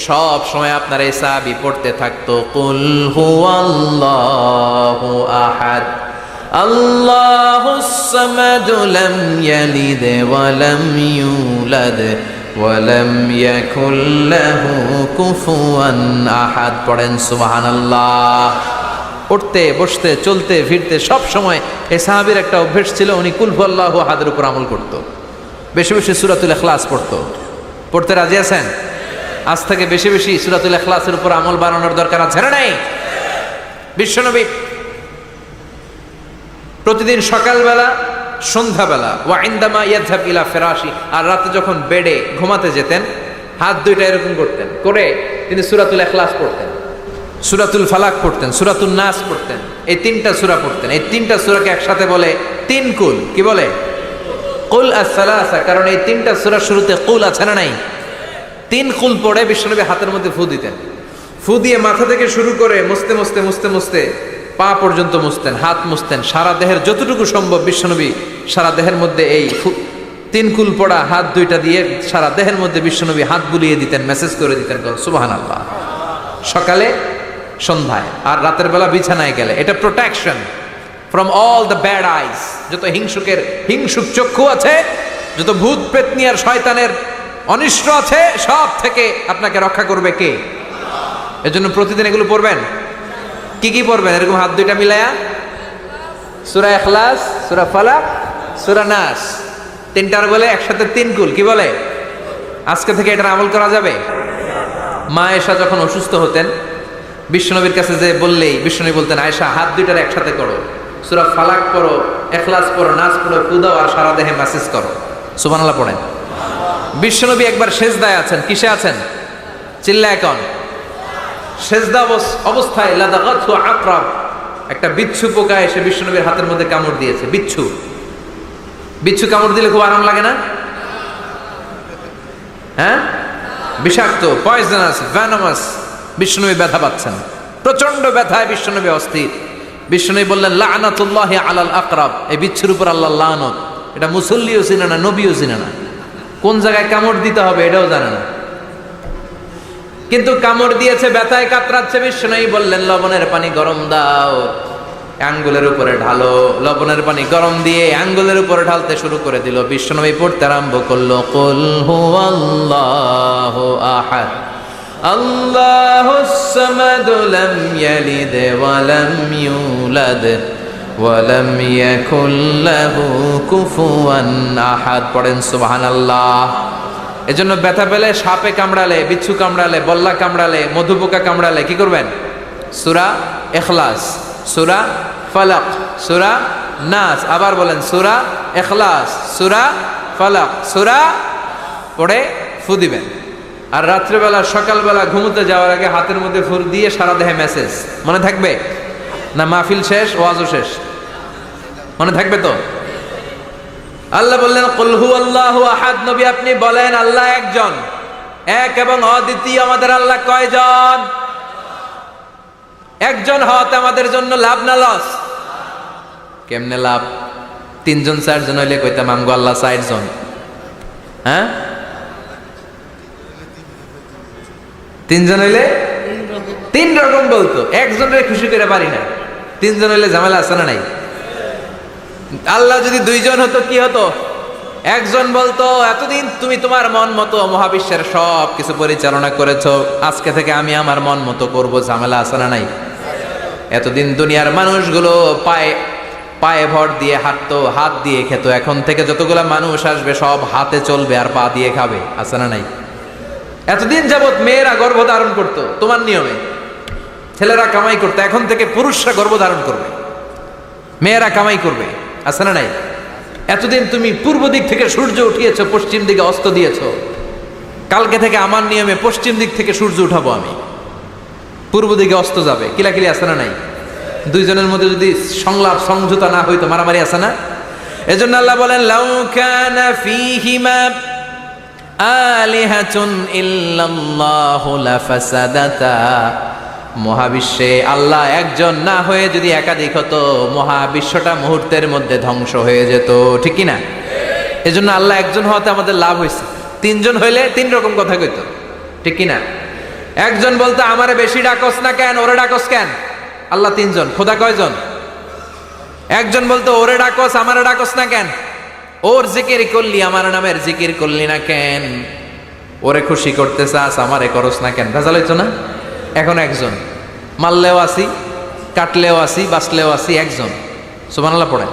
সব সময় আপনার এই সাহাবী পড়তে থাকতো, কুল হুয়াল্লাহু আহাদ, আল্লাহুস সামাদ, লাম ইয়ালিদ ওয়া লাম ইউলাদ ওয়া লাম ইয়াকুল লাহু কুফুয়ান আহাদ। পড়েন সুবহানাল্লাহ। উঠতে বসতে চলতে ফিরতে সব সময় এই সাহাবীর একটা অভ্যেস ছিল, উনি কুল হুয়াল্লাহু আহাদের উপর আমল করত, বেশি বেশি সূরাতুল ইখলাস পড়তো। পড়তে রাজি আছেন? আজ থেকে বেশি বেশি সূরাতুল ইখলাসের উপর আমল বানানোর দরকার আছে না নাই? বিশ্বনবী প্রতিদিন সকালবেলা, সন্ধ্যাবেলা, ওয়া ইনদামা ইয়াযহাব ইলা ফিরাশি, আর রাতে যখন বেডে ঘুমাতে যেতেন, হাত দুইটা এরকম করতেন, করে তিনি সূরাতুল ইখলাস পড়তেন, সূরাতুল ফালাক পড়তেন, সূরাতুন নাস পড়তেন। এই তিনটা সূরা পড়তেন। এই তিনটা সূরাকে একসাথে বলে তিন কুল। কি বলে? কুল আস-সালাসা। কারণ এই তিনটা সূরার শুরুতে কুল আছে না নাই? তিন কুল পড়ে বিশ্বনবী হাতের মধ্যে ফু দিতেন। ফু দিয়ে মাথা থেকে শুরু করে মুছতে মুছতে মুছতে মুছতে পা পর্যন্ত মুছতেন, হাত মুছতেন, সারা দেহের যতটুকু সম্ভব বিশ্বনবী সারা দেহের মধ্যে এই তিন কুল পড়া হাত দুইটা দিয়ে সারা দেহের মধ্যে বিশ্বনবী হাত বুলিয়ে দিতেন, মেসেজ করে দিতেন সুবহানাল্লাহ। সকালে, সন্ধ্যায়, আর রাতের বেলা বিছানায় গেলে। এটা protection from all the bad আইস। যত হিংসুক চক্ষু আছে, যত ভূত পেতনি আর শয়তানের অনিষ্ট আছে, সব থেকে আপনাকে রক্ষা করবে কে? এজন্য প্রতিদিন এগুলো পড়বেন। কি কি পড়বেন? এরকম হাত দুইটা মিলায়া সূরা ইখলাস, সূরা ফালাক, সূরা নাস, তিনটার বলে একসাথে তিন কুল। কি বলে? আজকে থেকে এটার আমল করা যাবে। মা আয়েশা যখন অসুস্থ হতেন, বিশ্বনবীর কাছে যে বললেই বিশ্বনবী বলতেন, আয়েশা হাত দুইটার একসাথে করো, সূরা ফালাক পড়ো, ইখলাস পড়ো, নাস পড়ো, ফু দাও আর সারা দেহে মেসেজ করো। সুবহানাল্লাহ পড়েন। বিশ্বনবী একবার সেজদায় আছেন। কিসে আছেন? চিল্লা এখন। সেজদা অবস্থায় লাদাগাতহু আকরাব, একটা বিচ্ছু পোকা এসে বিশ্বনবীর হাতের মধ্যে কামড় দিয়েছে। বিচ্ছু কামড় দিলে খুব আরাম লাগে না? হ্যাঁ, বিষাক্ত, পয়জনাস, ভ্যানামাস। বিশ্বনবী ব্যথা পাচ্ছেন, প্রচন্ড ব্যথায় বিশ্বনবী অস্থির। বিশ্বনবী বললেন, লাআনাতুল্লাহি আলাল আকরাব, এই বিচ্ছুর উপর আল্লাহর লানত। এটা মুসল্লিও চিনে না, নবীও চিনে না, কোন জায়গায় কামড় দিতে হবে এটাও জানে না। কিন্তু কামড় দিয়েছে, ব্যথায় কাতরাচ্ছে। বিশ্বনবী বললেন, লবণের পানি গরম দাও, আঙ্গুলের উপরে ঢালো। লবণের পানি গরম দিয়ে আঙ্গুলের উপরে ঢালতে শুরু করে দিল। বিশ্বনবী পড়তে আরম্ভ করলো, কুল হুয়াল্লাহু আহাদ আল্লাহুস সামাদ লাম ইয়ালিদ ওয়া লাম ইউলাদ ওয়া লাম ইয়াকুল লাহু কুফুয়ান আহাদ। পড়েন সুবহানাল্লাহ। এজন্য ব্যথা পেলে, সাপে কামড়ালে, বিচ্ছু কামড়ালে, বল্লা কামড়ালে, মধুপোকা কামড়ালে কি করবেন? সূরা ইখলাস, সূরা ফালাক, সূরা নাস। আবার বলেন, সূরা ইখলাস, সূরা ফালাক, সূরা পড়ে ফু দিবেন। আর রাত্রেবেলা, সকালবেলা ঘুমোতে যাওয়ার আগে হাতের মধ্যে ফু দিয়ে সারা দেহে মেসেজ। মনে থাকবে না? মাহফিল শেষ, ওয়াজও শেষ, মনে থাকবে তো? আল্লাহ বললেন, কুল হুয়াল্লাহু আহাদ। নবী আপনি বলেন, আল্লাহ একজন, এক এবং অদ্বিতীয়। আমাদের আল্লাহ কয়জন? একজন হওয়াতে আমাদের জন্য লাভ না লস? কেমনে লাভ? তিনজন চারজন হইলে কইতাম আমগো আল্লাহ চারজন। হ্যাঁ, তিনজন হইলে তিন রকম বলতো। একজনের খুশি করে পারি না, তিনজন হইলে ঝামেলা আছে না নাই? আল্লাহ যদি দুইজন হতো কি হতো? একজন বলতো, এতদিন তুমি তোমার মন মতো মহাবিশ্বের সব কিছু পরিচালনা করেছো, আজকে থেকে আমি আমার মন মতো করবো। ঝামেলা আছে না নাই? এতদিন দুনিয়ার মানুষগুলো পায়ে ভর দিয়ে হাঁটতো, হাত দিয়ে খেত, এখন থেকে যতগুলা মানুষ আসবে সব হাতে চলবে আর পা দিয়ে খাবে। আছে না নাই? এতদিন যাবত মেয়েরা গর্ভধারণ করতো তোমার নিয়মে, ছেলেরা কামাই করতো, এখন থেকে পুরুষরা গর্ভধারণ করবে, মেয়েরা কামাই করবে। আছে না নাই? এতদিন তুমি পূর্ব দিক থেকে সূর্য উঠিয়েছো, পশ্চিম দিকে অস্ত দিয়েছো, কালকে থেকে আমার নিয়মে পশ্চিম দিক থেকে সূর্য উঠাবো আমি, পূর্ব দিকে অস্ত যাবে। কিলাকিলি আছে না নাই? দুইজনের মধ্যে যদি সংলাপ সমঝোতা না হইতো, মারামারি আছে না? এজন্য আল্লাহ বলেন, লাউ কানা ফীহিমা আলিহাতুন ইল্লাল্লাহু লাফাসাদাতা। মহাবিশ্বে আল্লাহ একজন না হয়ে যদি একাধিক হতো, মহাবিশ্বটা মুহূর্তের মধ্যে ধ্বংস হয়ে যেত। ঠিক কি না? এজন্য আল্লাহ একজন হওয়াতে আমাদের লাভ হয়েছে। তিনজন হইলে তিন রকম কথা কইতো। ঠিক কি না? একজন বলতো, আমারে বেশি ডাকস না কেন, ওরে ডাকস কেন? আল্লাহ তিনজন, খোদা কয়জন? একজন বলতো, ওরে ডাকস, আমারে ডাকস না কেন? ওর জিকির করলি, আমার নামের জিকির করলি না কেন? ওরে খুশি করতে চাস, আমারে করস না কেন? ভেজাল হইতো না? এখন একজন, মারলেও আসি, কাটলেও আসি, বাঁচলেও আসি, একজন। সুবহানাল্লাহ পড়েন।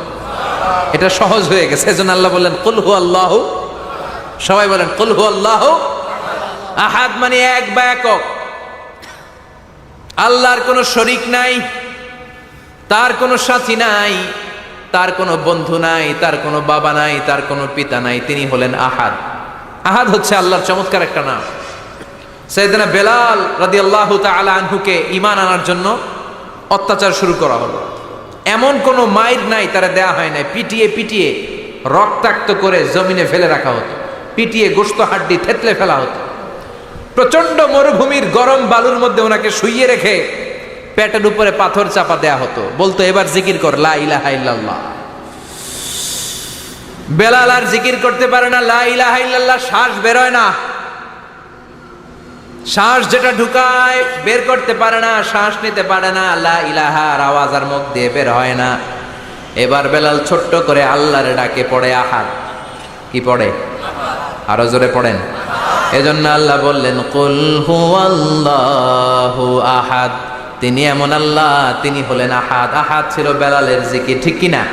এটা সহজ হয়ে গেছে। এজন্য আল্লাহ বললেন, কুল হুয়াল্লাহু। সবাই বলেন, কুল হুয়াল্লাহু আহাদ, মানে এক বা একক। আল্লাহর কোনো শরীক নাই, তার কোনো সাথী নাই, তার কোনো বন্ধু নাই, তার কোনো বাবা নাই, তার কোনো পিতা নাই। তিনি হলেন আহাদ। আহাদ হচ্ছে আল্লাহর চমৎকার একটা নাম। সাইয়েদনা বেলাল রাদিয়াল্লাহু তাআলা আনহুকে ঈমান আনার জন্য অত্যাচার শুরু করা হলো। এমন কোনো মাইর নাই তারা দেয়া হয় নাই, পিটিয়ে পিটিয়ে রক্তাক্ত করে জমিনে ফেলে রাখা হতো, পিটিয়ে গোশত হাড্ডি থেতলে ফেলা হতো। প্রচন্ড মরুভূমির গরম বালুর মধ্যে ওনাকে শুইয়ে রেখে পেটের উপরে পাথর চাপা দেয়া হতো, বলতো এবার জিকির কর লা ইলাহা ইল্লাল্লাহ। বেলাল আর জিকির করতে পারে না, লা ইলাহা ইল্লাল্লাহ শ্বাস বেরোয় না, শ্বাস যেটা ঢুকায় বের করতে পারে না, শ্বাস নিতে পারে না, লা ইলাহার আওয়াজ আর মুখ দিয়ে বের হয় না। এবার বেলাল ছোট্ট করে আল্লাহর ডাকে পড়ে আহাদ। কি পড়ে? আরো জোরে পড়েন। এজন্য আল্লাহ বললেন কুল হুয়াল্লাহু আহাদ, তিনি এমন আল্লাহ, তিনি হলেন আহাদ। আহাদ ছিল বেলালের জিকির, ঠিক কিনা?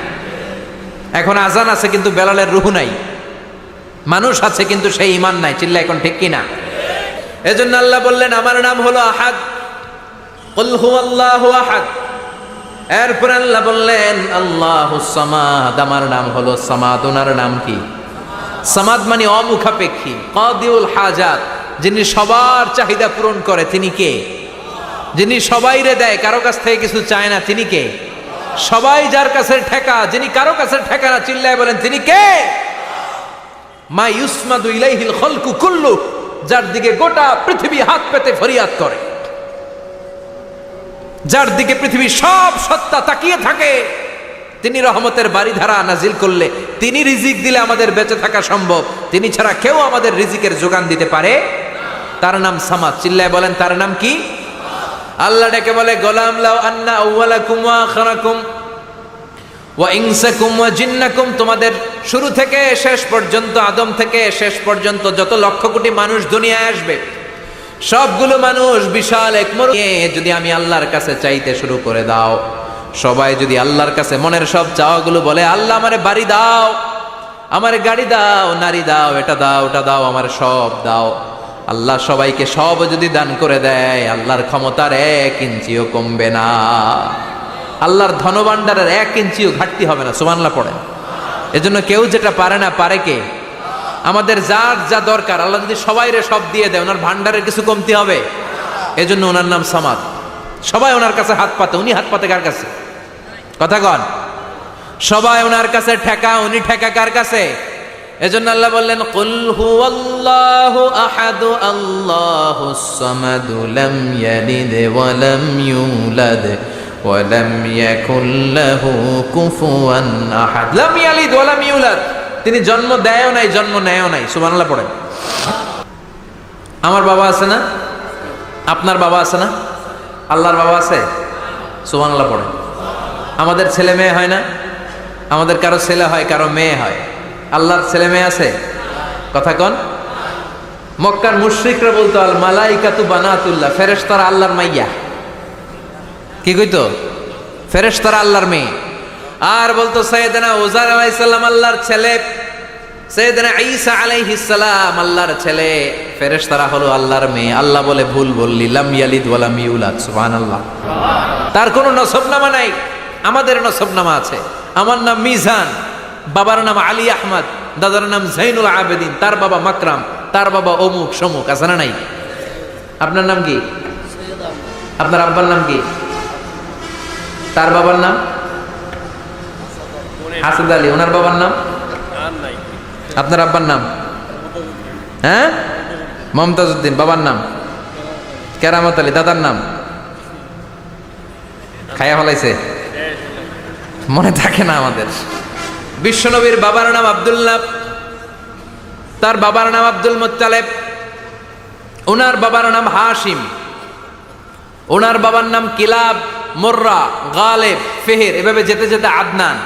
এখন আজান আছে কিন্তু বেলালের রূহ নাই, মানুষ আছে কিন্তু সেই ঈমান নাই, চিল্লা এখন ঠিক কিনা? এজন্য আল্লাহ বললেন আমার নাম হলো আহাদ, কুল হুয়াল্লাহু আহাদ। এরপর আল্লাহ বললেন আল্লাহুস সামাদ, আমার নাম হলো সামাদ। ওনার নাম কি? সামাদ মানে অমুখাপেক্ষী, কাদিউল হাজাত, যিনি সবার চাহিদা পূরণ করে। তিনি কে? যিনি সবাইরে দেয়, কারো কাছ থেকে কিছু চায় না। তিনি কে? সবাই যার কাছে ঠেকা, যিনি কারো কাছে ঠেকা না। চিল্লায় বলেন তিনি কে? মা ইউসমাদু ইলাইহিল খালকু কুল্লু, যার দিকে গোটা পৃথিবী হাত পেতে ফরিয়াদ করে, যার দিকে পৃথিবীর সব সত্তা তাকিয়ে থাকে। তিনি রহমতের বারিধারা নাজিল করলে, তিনি রিজিক দিলে আমাদের বেঁচে থাকা সম্ভব। তিনি ছাড়া কেউ আমাদের রিজিকের যোগান দিতে পারে। তার নাম সামাদ। চিল্লায় বলেন তার নাম কি? আল্লাহ ডেকে বলে গোলাম লাউ আন্না আউওয়ালাকুম ওয়া আখিরাকুম ওয়া ইনসাকুম ওয়া জিন্নাকুম, তোমাদের শুরু থেকে শেষ পর্যন্ত, আদম থেকে শেষ পর্যন্ত যত লক্ষ কোটি মানুষ দুনিয়ায় আসবে, সবগুলো মানুষ বিশাল এক মরুভূমি যদি আমি আল্লাহর কাছে চাইতে শুরু করে দাও, সবাই যদি আল্লাহর কাছে মনের সব চাওয়াগুলো বলে, আল্লাহ আমারে বাড়ি দাও, আমারে গাড়ি দাও, নারী দাও, এটা দাও, ওটা দাও, আমার সব দাও, আল্লাহ সবাইকে সব যদি দান করে দেয়, আল্লাহর ক্ষমতার 1 ইঞ্চিও কমবে না, আল্লাহর ধনভাণ্ডারের 1 ইঞ্চিও ঘাটতি হবে না। সুবহানাল্লাহ পড়েন। এজন্য কেউ যেটা পারে না, পারে কে? আমাদের যার যা দরকার আল্লাহ যদি সবাইরে সব দিয়ে দেয়, ওনার ভান্ডারের কিছু কমতি হবে? এজন্য ওনার নাম সামাদ। সবাই ওনার কাছে হাত পাতে। উনি হাত পাতে কার কাছে? কথা কন। সবাই ওনার কাছে ঠেকা, উনি ঠেকা কার কাছে? এজন্য আল্লাহ বললেন কুল হুয়াল্লাহু আহাদু আল্লাহুস সামাদু লাম ইয়ালিদ ওয়া লাম ইউলাদ ওয়া লাম ইয়াকুল লাহু কুফুয়ান আহাদ। লাম ইয়ালিদ ওয়া লাম ইউলাদ, তিনি জন্ম দেয়ও নাই, জন্ম নেয়ও নাই। সুবহানাল্লাহ পড়েন। আমার বাবা আছে না? আপনার বাবা আছে না? আল্লাহর বাবা আছে? সুবহানাল্লাহ পড়েন। আমাদের ছেলে মেয়ে হয় না? আমাদের কারো ছেলে হয়, কারো মেয়ে হয়। আল্লাহর ছেলে মেয়ে আছে? কথা কন। মক্কার মুশরিকরা বলতো আল মালাইকাতু বানাতুল্লাহ, ফেরেশতারা আল্লাহর মাইয়া। কি কইতো? ফেরেশতারা আল্লাহর মেয়ে। আর বলতো সাইয়েদনা উযার আলাইহিস সালাম আল্লাহর ছেলে, সাইয়েদনা ঈসা আলাইহিস সালাম আল্লাহর ছেলে, ফেরেশতারা হলো আল্লাহর মেয়ে। আল্লাহ বলে ভুল বললি, লাম ইয়ালিদ ওয়া লাম ইউলাদ। সুবহানাল্লাহ। তার কোনো নসবনামা নাই, আমাদের নসবনামা আছে। আমার নাম মিজান, বাবার নাম আলী আহমদ, দাদার নাম জাইনুল আবেদিন, তার বাবা মাকরাম, তার বাবা অমুক সমুক। আছে না নাই? আপনার নাম কি? আপনার আব্বার নাম কি? তার বাবার নাম হাসাদ আলী, ওনার বাবার নাম? আপনার আব্বার নাম? হ্যাঁ, মমতাজ উদ্দিন। বাবার নাম কেরামত আলী। দাদার নাম খায়া ফলাইছে, মনে থাকে না আমাদের। বিশ্বনবীর বাবার নাম আব্দুল্লাহ, তার বাবার নাম আব্দুল মুত্তালিব, ওনার বাবার নাম হাশিম, ওনার বাবার নাম কিলাব, মুররা, গালেব, ফেহের, এভাবে যেতে যেতে আদনান,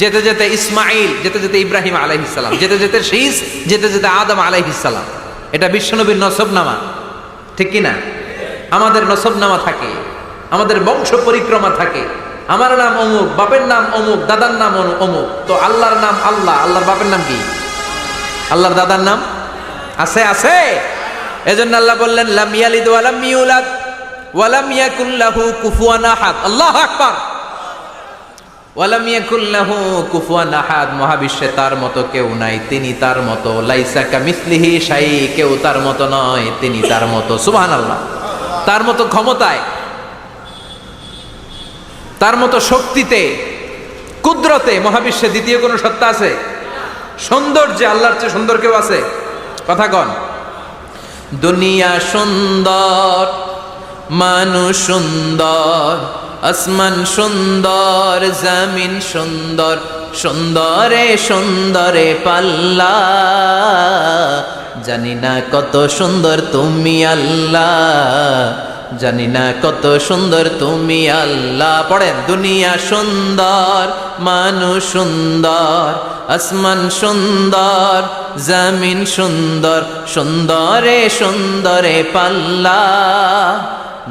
যেতে যেতে ইসমাইল, যেতে যেতে ইব্রাহিম আলাইহিস সালাম, যেতে যেতে শীস, যেতে যেতে আদম আলাইহিস সালাম। এটা বিশ্বনবীর নসবনামা, ঠিক কি না? আমাদের নসবনামা থাকে, আমাদের বংশ পরিক্রমা থাকে। আমার নাম অমুক, বাপের নাম অমুক, দাদার নাম অমুক। তো আল্লাহর নাম আল্লাহ, আল্লাহর বাপের নাম কি? আল্লাহর দাদার নাম আছে? আছে। এজন্য আল্লাহ বললেন লাম ইয়ালিদ ওয়া লাম ইউলাদ ওয়া লাম ইয়াকুল লাহু কুফুয়ান আহাদ। আল্লাহু আকবার। ওয়ালাম ইয়াকুল লাহু কুফুয়ান আহাদ, মহাবিশ্বে তার মতো কেউ নাই, তিনি তার মতো। লাইসা কামিসলিহি শাই, কেউ তার মতো নয়, তিনি তার মতো। সুবহানাল্লাহ। তার মতো ক্ষমতায়, তার মতো শক্তিতে, কুদরতে মহাবিশ্বে দ্বিতীয় কোনো সত্তা আছে? সৌন্দর্যে আল্লাহর চেয়ে সুন্দর কেউ আছে? কথা কন। দুনিয়া সুন্দর, মানুষ সুন্দর, আসমান সুন্দর, জমিন সুন্দর, সুন্দরে সুন্দরে পাল্লা, জানি না কত সুন্দর তুমি আল্লাহ, জানি না কত সুন্দর তুমি আল্লাহ। পড়েন, দুনিয়া সুন্দর, মানুষ সুন্দর, আসমান সুন্দর, জমিন সুন্দর, সুন্দরে সুন্দরে পাল্লা,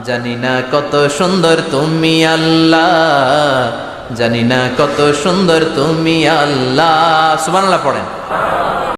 জানি না কত সুন্দর তুমি আল্লাহ, জানি না কত সুন্দর তুমি আল্লাহ। সুবহানাল্লাহ পড়েন।